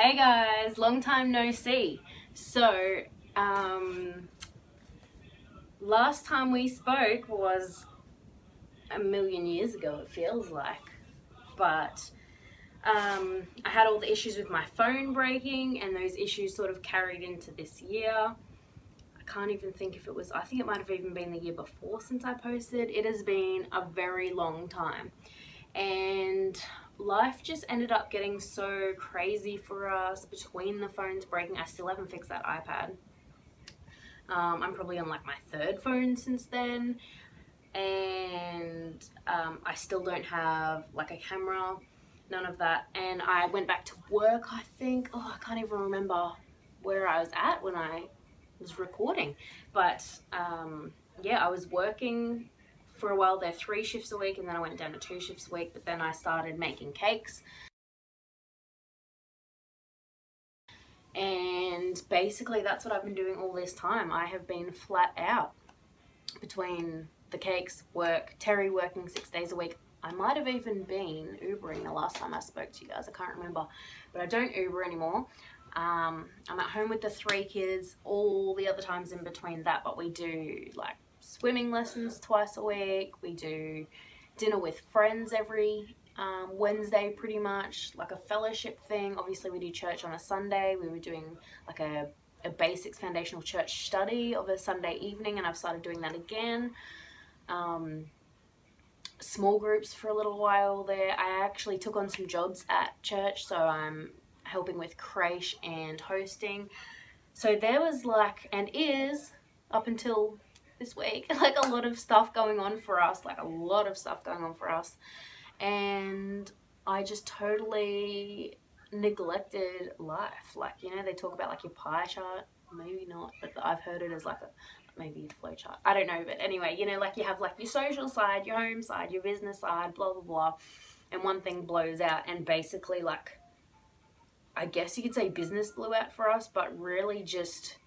Hey guys, long time no see. So, last time we spoke was a million years ago, it feels like. But I had all the issues with my phone breaking, and those issues sort of carried into this year. I can't even think if it was, I think it might have even been the year before since I posted. It has been a very long time. And life just ended up getting so crazy for us between the phones breaking. I still haven't fixed that iPad. I'm probably on like my third phone since then, and I still don't have like a camera, none of that. And I went back to work, I think. Oh, I can't even remember where I was at when I was recording, but yeah, I was working for a while there, 3 shifts a week, and then I went down to 2 shifts a week. But then I started making cakes, and basically that's what I've been doing all this time. I have been flat out between the cakes, work, Terry working 6 days a week. I might have even been Ubering the last time I spoke to you guys, I can't remember, but I don't Uber anymore. I'm at home with the 3 kids all the other times in between that, but we do like swimming lessons twice a week. We do dinner with friends every Wednesday, pretty much, like a fellowship thing. Obviously we do church on a Sunday. We were doing like a basics foundational church study of a Sunday evening, and I've started doing that again. Small groups for a little while there. I actually took on some jobs at church, so I'm helping with creche and hosting. So there was like, and is up until this week, like a lot of stuff going on for us, and I just totally neglected life. Like, you know, they talk about like your pie chart, maybe not, but I've heard it as like a maybe a flow chart, I don't know. But anyway, you know, like you have like your social side, your home side, your business side, blah blah blah, and one thing blows out, and basically, like, I guess you could say business blew out for us, but really just,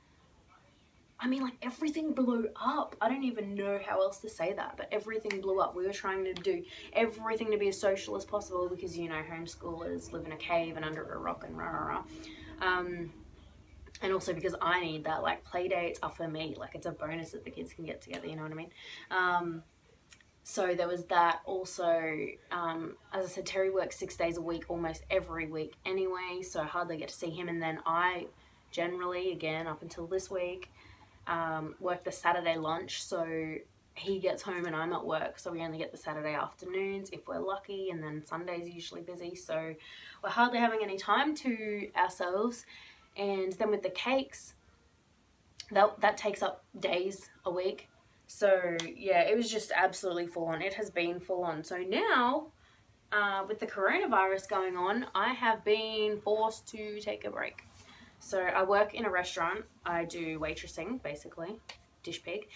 I mean, like, everything blew up. I don't even know how else to say that, but everything blew up. We were trying to do everything to be as social as possible because, you know, homeschoolers live in a cave and under a rock and rah rah rah. And also because I need that, like, play dates are for me. Like, it's a bonus that the kids can get together, you know what I mean? So there was that. Also, as I said, Terry works 6 days a week, almost every week anyway, so I hardly get to see him. And then I generally, again, up until this week, work the Saturday lunch, so he gets home and I'm at work, so we only get the Saturday afternoons if we're lucky, and then Sunday's usually busy, so we're hardly having any time to ourselves. And then with the cakes, that takes up days a week. So yeah, it was just absolutely full on. It has been full on. So now, with the coronavirus going on, I have been forced to take a break. So I work in a restaurant. I do waitressing, basically, dish pig,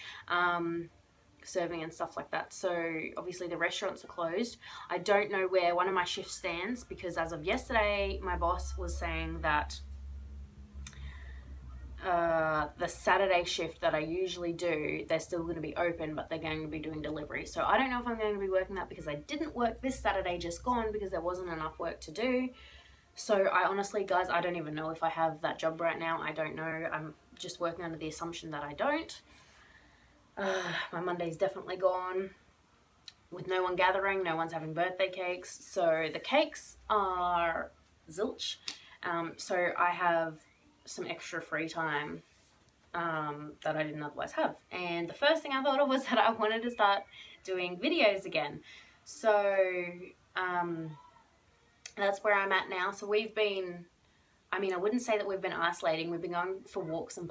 serving and stuff like that. So obviously the restaurants are closed. I don't know where one of my shifts stands, because as of yesterday, my boss was saying that the Saturday shift that I usually do, they're still going to be open, but they're going to be doing delivery. So I don't know if I'm going to be working that, because I didn't work this Saturday just gone because there wasn't enough work to do. So I honestly, guys, I don't even know if I have that job right now. I don't know. I'm just working under the assumption that I don't. My Monday's definitely gone with no one gathering, no one's having birthday cakes. So the cakes are zilch. So I have some extra free time that I didn't otherwise have. And the first thing I thought of was that I wanted to start doing videos again. So that's where I'm at now. So we've been, I mean, I wouldn't say that we've been isolating. We've been going for walks and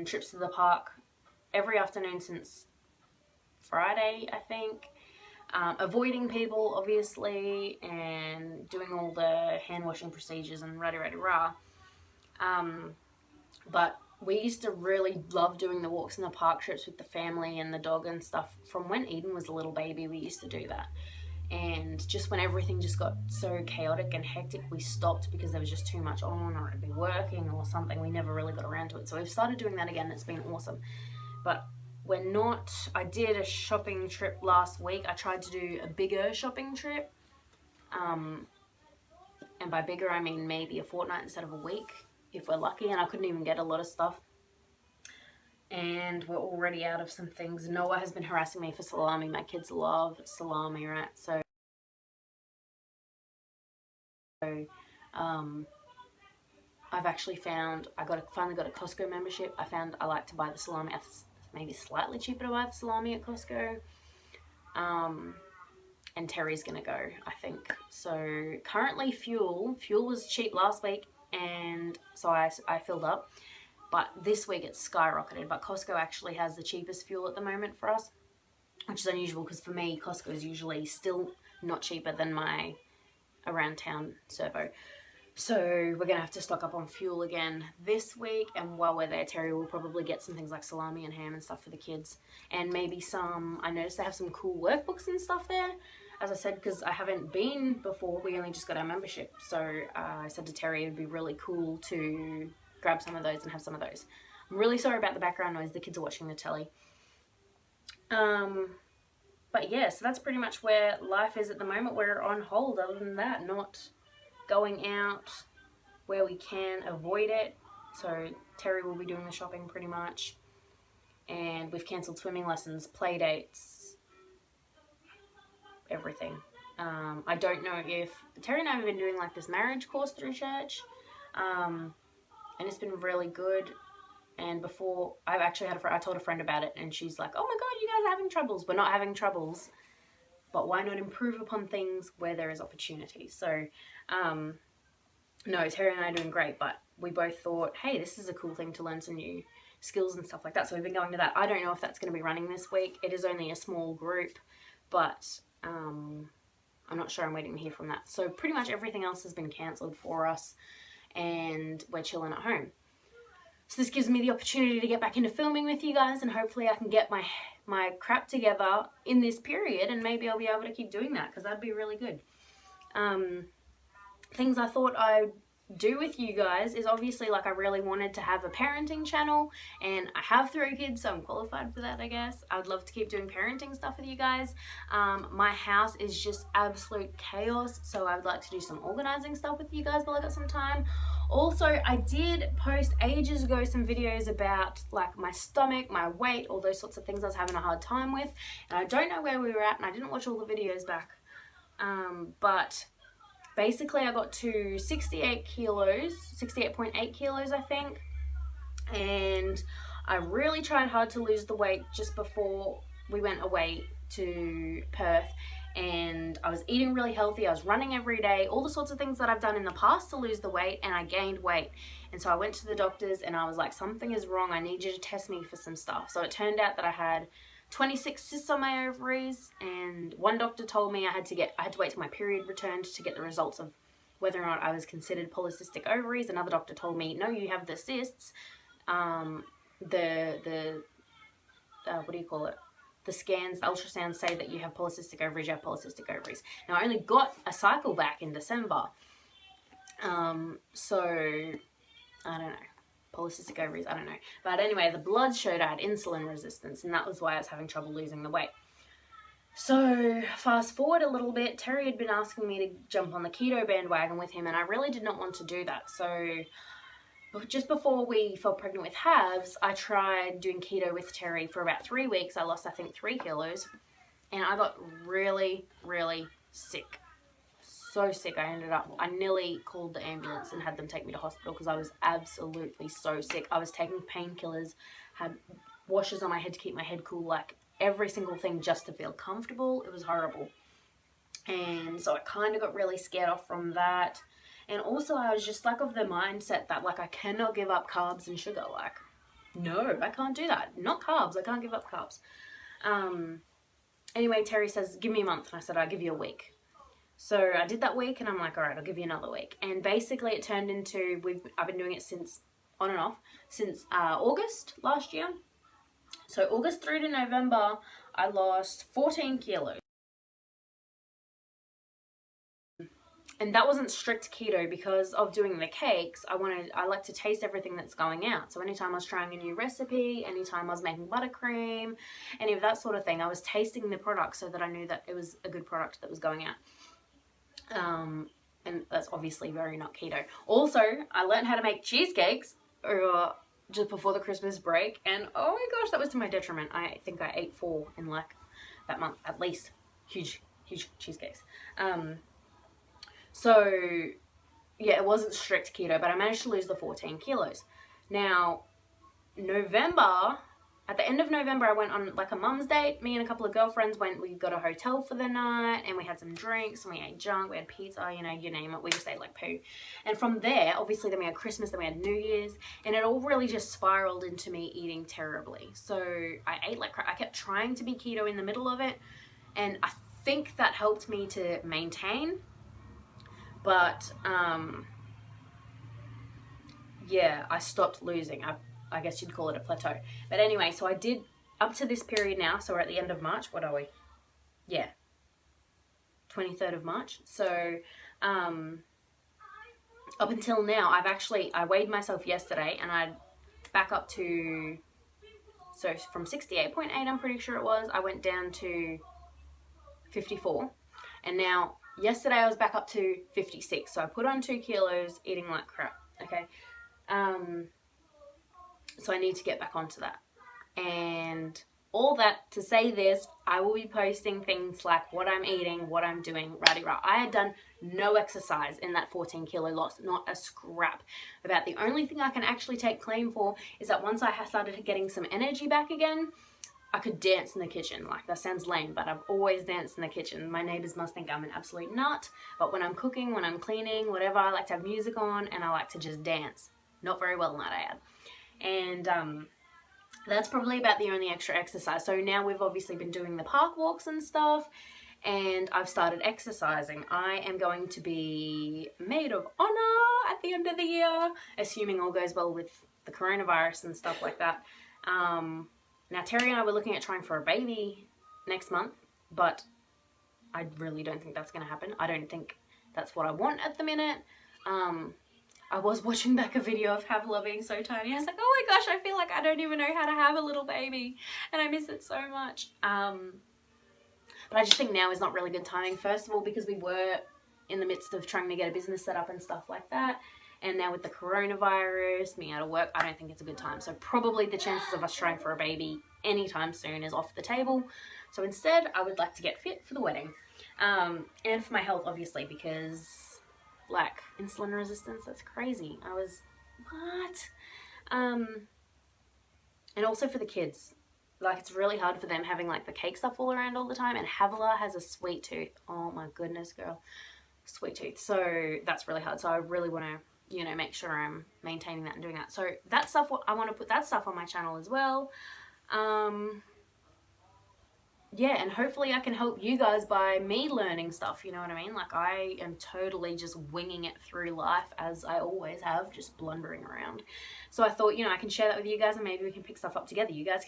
trips to the park every afternoon since Friday, I think. Avoiding people, obviously, and doing all the hand washing procedures and rah-de-rah-de-rah. But we used to really love doing the walks in the park, trips with the family and the dog and stuff. From when Eden was a little baby, we used to do that. And just when everything just got so chaotic and hectic, we stopped because there was just too much on, or it'd be working or something. We never really got around to it. So we've started doing that again. It's been awesome. But we're not, I did a shopping trip last week. I tried to do a bigger shopping trip. And by bigger, I mean maybe a fortnight instead of a week, if we're lucky. And I couldn't even get a lot of stuff. And we're already out of some things. Noah has been harassing me for salami. My kids love salami, right? So I've actually found, finally got a Costco membership. I found I like to buy the salami. It's maybe slightly cheaper to buy the salami at Costco. And Terry's gonna go, I think. So currently fuel was cheap last week, and so I filled up. But this week it's skyrocketed. But Costco actually has the cheapest fuel at the moment for us, which is unusual because for me, Costco is usually still not cheaper than my around town servo. So we're going to have to stock up on fuel again this week. And while we're there, Terry will probably get some things like salami and ham and stuff for the kids. And maybe some, I noticed they have some cool workbooks and stuff there. As I said, because I haven't been before, we only just got our membership. So I said to Terry it would be really cool to grab some of those and have some of those. I'm really sorry about the background noise. The kids are watching the telly. But yeah, so that's pretty much where life is at the moment. We're on hold. Other than that, not going out where we can avoid it. So Terry will be doing the shopping pretty much. And we've cancelled swimming lessons, play dates, everything. I don't know if Terry and I have been doing like this marriage course through church, and it's been really good. And before, I've actually had I told a friend about it, and she's like, "Oh my God, you guys are having troubles." We're not having troubles, but why not improve upon things where there is opportunity? So, no, Terry and I are doing great, but we both thought, hey, this is a cool thing to learn some new skills and stuff like that. So we've been going to that. I don't know if that's going to be running this week. It is only a small group, but I'm not sure. I'm waiting to hear from that. So pretty much everything else has been cancelled for us, and we're chilling at home. So this gives me the opportunity to get back into filming with you guys, and hopefully I can get my crap together in this period, and maybe I'll be able to keep doing that because that'd be really good. Things I thought I'd do with you guys is obviously, like, I really wanted to have a parenting channel, and I have 3 kids, so I'm qualified for that, I guess. I would love to keep doing parenting stuff with you guys. My house is just absolute chaos, so I would like to do some organizing stuff with you guys while I got some time. Also, I did post ages ago some videos about like my stomach, my weight, all those sorts of things I was having a hard time with, and I don't know where we were at, and I didn't watch all the videos back, but basically I got to 68 kilos, 68.8 kilos I think, and I really tried hard to lose the weight just before we went away to Perth, and I was eating really healthy, I was running every day, all the sorts of things that I've done in the past to lose the weight, and I gained weight. And so I went to the doctors and I was like, something is wrong, I need you to test me for some stuff. So it turned out that I had 26 cysts on my ovaries, and one doctor told me I had to wait till my period returned to get the results of whether or not I was considered polycystic ovaries. Another doctor told me, no, you have the cysts. What do you call it? The scans, the ultrasounds say that you have polycystic ovaries, you have polycystic ovaries. Now, I only got a cycle back in December. So, I don't know. Polycystic ovaries, I don't know. But anyway, the blood showed I had insulin resistance, and that was why I was having trouble losing the weight. So, fast forward a little bit, Terry had been asking me to jump on the keto bandwagon with him, and I really did not want to do that. So, just before we fell pregnant with Halves, I tried doing keto with Terry for about 3 weeks. I lost, I think, 3 kilos, and I got really, really sick. So sick. I nearly called the ambulance and had them take me to hospital because I was absolutely so sick. I was taking painkillers, had washes on my head to keep my head cool, like every single thing just to feel comfortable. It was horrible. And so I kind of got really scared off from that. And also I was just like of the mindset that like I cannot give up carbs and sugar. Like, no, I can't do that. Not carbs. I can't give up carbs. Anyway, Terry says, give me a month. And I said, I'll give you a week. So I did that week, and I'm like, all right, I'll give you another week. And basically it turned into, I've been doing it since, on and off, since August last year. So August through to November, I lost 14 kilos. And that wasn't strict keto because of doing the cakes. I like to taste everything that's going out. So anytime I was trying a new recipe, anytime I was making buttercream, any of that sort of thing, I was tasting the product so that I knew that it was a good product that was going out. And that's obviously very not keto. Also, I learned how to make cheesecakes just before the Christmas break, and oh my gosh, that was to my detriment. I think I ate 4 in like that month at least. Huge cheesecakes. So yeah, it wasn't strict keto, but I managed to lose the 14 kilos. Now, November, at the end of November, I went on like a mum's date. Me and a couple of girlfriends we got a hotel for the night, and we had some drinks, and we ate junk, we had pizza, you know, you name it. We just ate like poo. And from there, obviously, then we had Christmas, then we had New Year's, and it all really just spiraled into me eating terribly. So I ate like crap. I kept trying to be keto in the middle of it, and I think that helped me to maintain. But yeah, I stopped losing. I guess you'd call it a plateau. But anyway, so I did up to this period now. So we're at the end of March. What are we? Yeah, 23rd of March. So up until now, I weighed myself yesterday, and I'd back up to, so from 68.8, I'm pretty sure it was, I went down to 54. And now yesterday I was back up to 56. So I put on 2 kilos eating like crap. Okay. So I need to get back onto that. And all that to say this, I will be posting things like what I'm eating, what I'm doing, rah-de-rah. I had done no exercise in that 14 kilo loss, not a scrap. About the only thing I can actually take claim for is that once I started getting some energy back again, I could dance in the kitchen. Like, that sounds lame, but I've always danced in the kitchen. My neighbors must think I'm an absolute nut, but when I'm cooking, when I'm cleaning, whatever, I like to have music on, and I like to just dance. Not very well, not I add. And that's probably about the only extra exercise. So now we've obviously been doing the park walks and stuff, and I've started exercising. I am going to be maid of honor at the end of the year, assuming all goes well with the coronavirus and stuff like that. Now, Terry and I were looking at trying for a baby next month, but I really don't think that's going to happen. I don't think that's what I want at the minute. I was watching back a video of Havila being so tiny. I was like, oh my gosh, I feel like I don't even know how to have a little baby, and I miss it so much. But I just think now is not really good timing. First of all, because we were in the midst of trying to get a business set up and stuff like that. And now with the coronavirus, me out of work, I don't think it's a good time. So probably the chances of us trying for a baby anytime soon is off the table. So instead, I would like to get fit for the wedding. And for my health, obviously, because like insulin resistance, that's crazy. I was, what? And also for the kids. Like, it's really hard for them having like the cake stuff all around all the time. And Havila has a sweet tooth. Oh my goodness, girl. Sweet tooth. So that's really hard. So I really want to, you know, make sure I'm maintaining that and doing that. So that stuff, I want to put that stuff on my channel as well. Yeah, and hopefully I can help you guys by me learning stuff, you know what I mean? Like, I am totally just winging it through life, as I always have, just blundering around. So I thought, you know, I can share that with you guys, and maybe we can pick stuff up together. You guys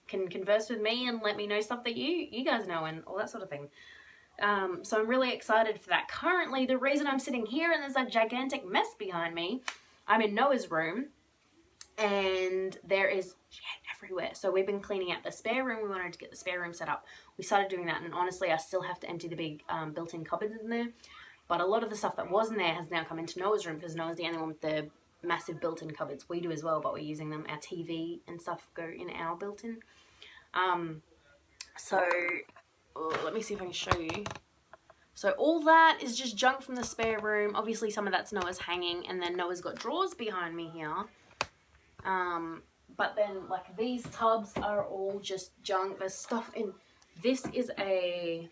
can converse with me and let me know stuff that you guys know and all that sort of thing. So I'm really excited for that. Currently, the reason I'm sitting here and there's a gigantic mess behind me, I'm in Noah's room, and there is shit everywhere. So we've been cleaning out the spare room. We wanted to get the spare room set up. We started doing that, and honestly, I still have to empty the big built-in cupboards in there. But a lot of the stuff that was in there has now come into Noah's room, because Noah's the only one with the massive built-in cupboards. We do as well, but we're using them. Our TV and stuff go in our built-in. So let me see if I can show you. So all that is just junk from the spare room. Obviously, some of that's Noah's hanging, and then Noah's got drawers behind me here. But then, like, these tubs are all just junk. There's stuff in, this is a,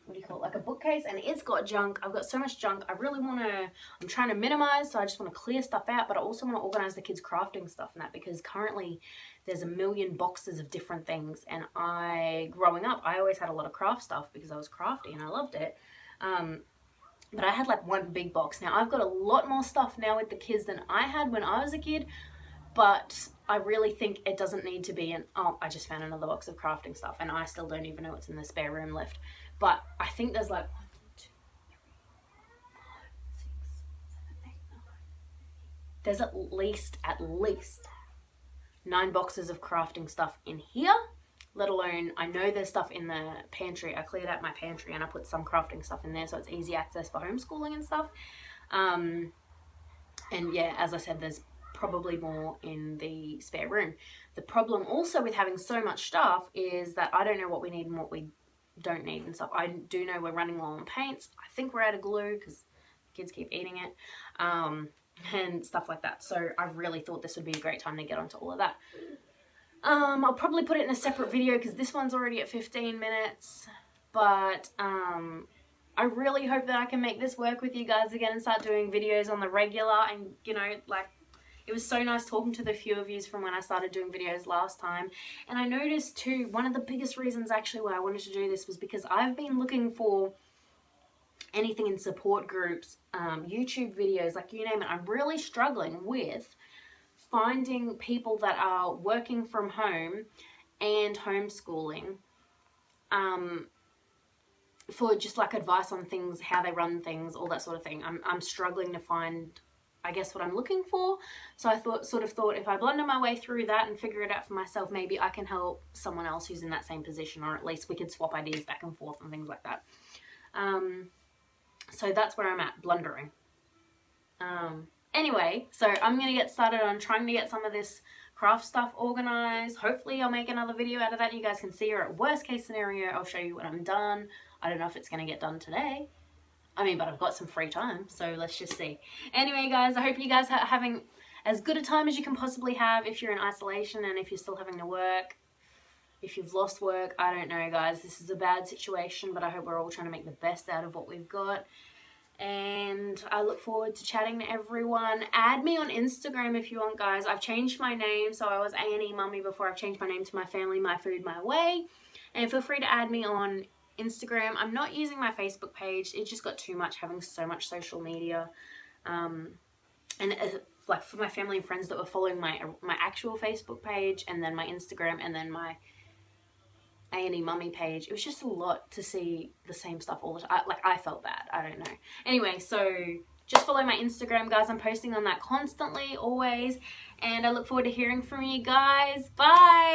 what do you call it, like a bookcase, and it's got junk. I've got so much junk. I really want to, I'm trying to minimize, so I just want to clear stuff out, but I also want to organize the kids' crafting stuff and that, because currently there's a million boxes of different things, and growing up, I always had a lot of craft stuff because I was crafty and I loved it. But I had like one big box. Now, I've got a lot more stuff now with the kids than I had when I was a kid, but I really think it doesn't need to be oh, I just found another box of crafting stuff, and I still don't even know what's in the spare room left. But I think there's like 1, 2, 3, 4, 5, 6, 7, 8, 9. There's at least 9 boxes of crafting stuff in here, let alone, I know there's stuff in the pantry. I cleared out my pantry and I put some crafting stuff in there, so it's easy access for homeschooling and stuff. And yeah, as I said, there's probably more in the spare room. The problem also with having so much stuff is that I don't know what we need and what we don't need and stuff. I do know we're running low on paints. I think we're out of glue because kids keep eating it, and stuff like that. So I really thought this would be a great time to get onto all of that. I'll probably put it in a separate video because this one's already at 15 minutes. But I really hope that I can make this work with you guys again and start doing videos on the regular. And, you know, like, it was so nice talking to the few of you from when I started doing videos last time. And I noticed too, one of the biggest reasons actually why I wanted to do this was because I've been looking for anything in support groups, YouTube videos, like you name it. I'm really struggling with finding people that are working from home and homeschooling, for just like advice on things, how they run things, all that sort of thing. I'm struggling to find, I guess, what I'm looking for. So I thought if I blunder my way through that and figure it out for myself, maybe I can help someone else who's in that same position, or at least we could swap ideas back and forth and things like that. So that's where I'm at, blundering. Anyway, so I'm going to get started on trying to get some of this craft stuff organized. Hopefully I'll make another video out of that. You guys can see, or at worst case scenario, I'll show you when I'm done. I don't know if it's going to get done today. I mean, but I've got some free time, so let's just see. Anyway, guys, I hope you guys are having as good a time as you can possibly have if you're in isolation and if you're still having to work. If you've lost work, I don't know, guys. This is a bad situation, but I hope we're all trying to make the best out of what we've got. And I look forward to chatting to everyone. Add me on Instagram if you want, guys. I've changed my name, so I was A&E Mummy before. I've changed my name to My Family, My Food, My Way. And feel free to add me on Instagram. I'm not using my Facebook page. It just got too much having so much social media. Like for my family and friends that were following my actual Facebook page, and then my Instagram, and then my A&E Mummy page, it was just a lot to see the same stuff all the time. Like, I felt bad. I don't know. Anyway, so just follow my Instagram, guys. I'm posting on that constantly, always. And I look forward to hearing from you guys. Bye!